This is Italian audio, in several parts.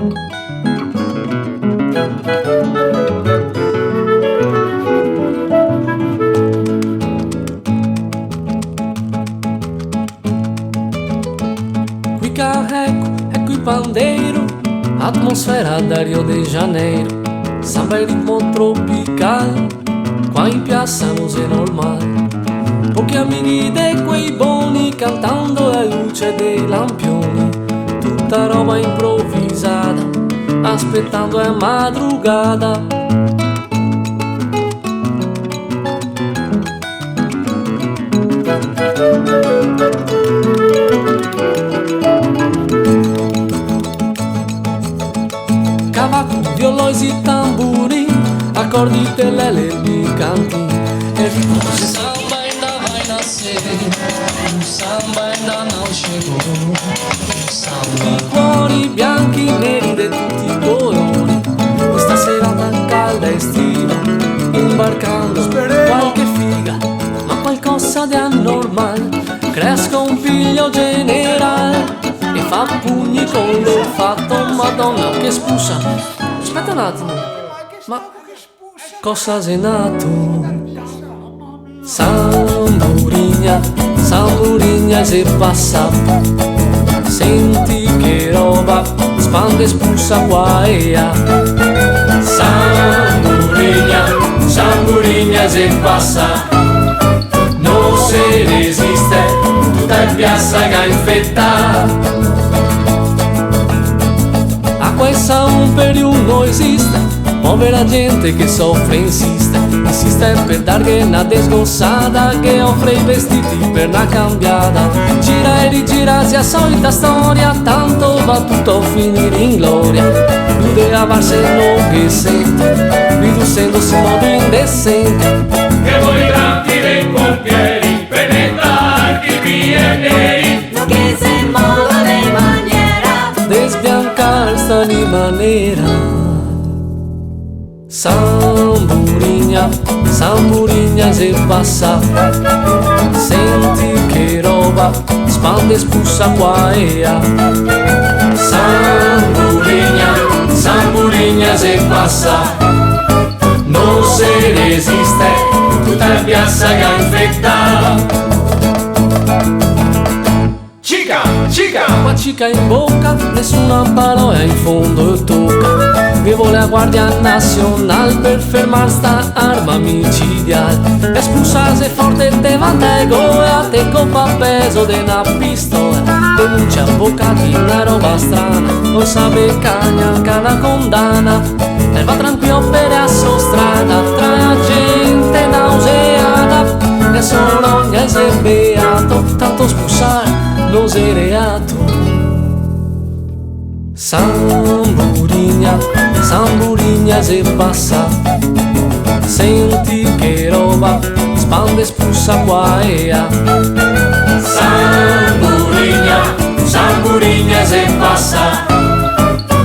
Qui carrego, ecco il pandeiro, atmosfera da Rio de Janeiro, samba e ritmo tropicale, qua in piazza non è normale. Pochi amici di quei buoni cantando alla luce dei lampioni, tutta roba improvvisata, aspettando a madrugada. Cavaco, violões e tamborim, acorde de lele e cantim. É ritmo do samba ainda vai nascer, o samba ainda não chegou. O samba di cuori bianchi, neri di tutti i colori, questa serata calda e estiva, imbarcando qualche figa, ma qualcosa di anormale. Cresco un figlio generale e fa pugni con l'olfatto, madonna che spusa. Aspetta un attimo, ma cosa sei nato? Samburinha, samburinha se passa, senti che roba, spande spulsa qua e là. Samburinha, samburinha se passa, non se resiste, tutta in piazza che infetta. Acqua e sound per non esiste, povera gente che soffre insiste per darghe una desgossata, che offre i vestiti per una cambiata. Gira e rigira sia solita storia, tanto va tutto a finire in gloria. Chiude a varselo che sente, riducendosi in modo indecente. Che voi granti dei pompieri penetrar chi viene, lo che se moda de maniera de sbiancar sta di manera. Samburinha, samburinha se passa, senti che roba, spande spulsa qua e là. Samburinha, samburinha se passa, non se resiste, tutta in piazza che infetta. Chica, chica, Qua cica in bocca, nessuna parola in fondo tocca. Che vuole la Guardia Nazionale per fermare sta arma micidiale. Espulsarsi forte te vantego e a te coppa peso de una pistola. Denuncia avvocati una roba strana, non sape cagna che la condanna. E va tranquillo per a sua strada, tra la gente nauseata. E solo ogni se beato, tanto spulsare non sei reato. Samburinha, samburinha se passa, senti che roba, spande spulsa qua e là. samburinha, samburinha se passa,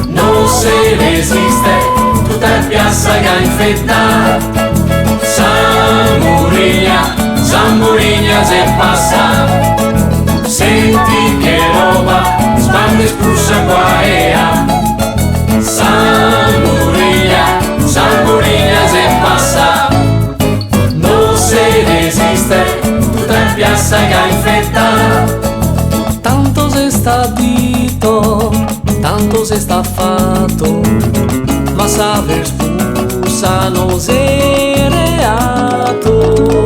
non se resiste, tutta in piazza che infetta. Samburinha, samburinha se passa, senti che roba, spande spulsa qua e là. Samburinha, samburinha se passa, non se resiste, tutta in piazza che infetta. Tanto se sta dito, tanto se sta fatto, ma saper spulsa non sei reato.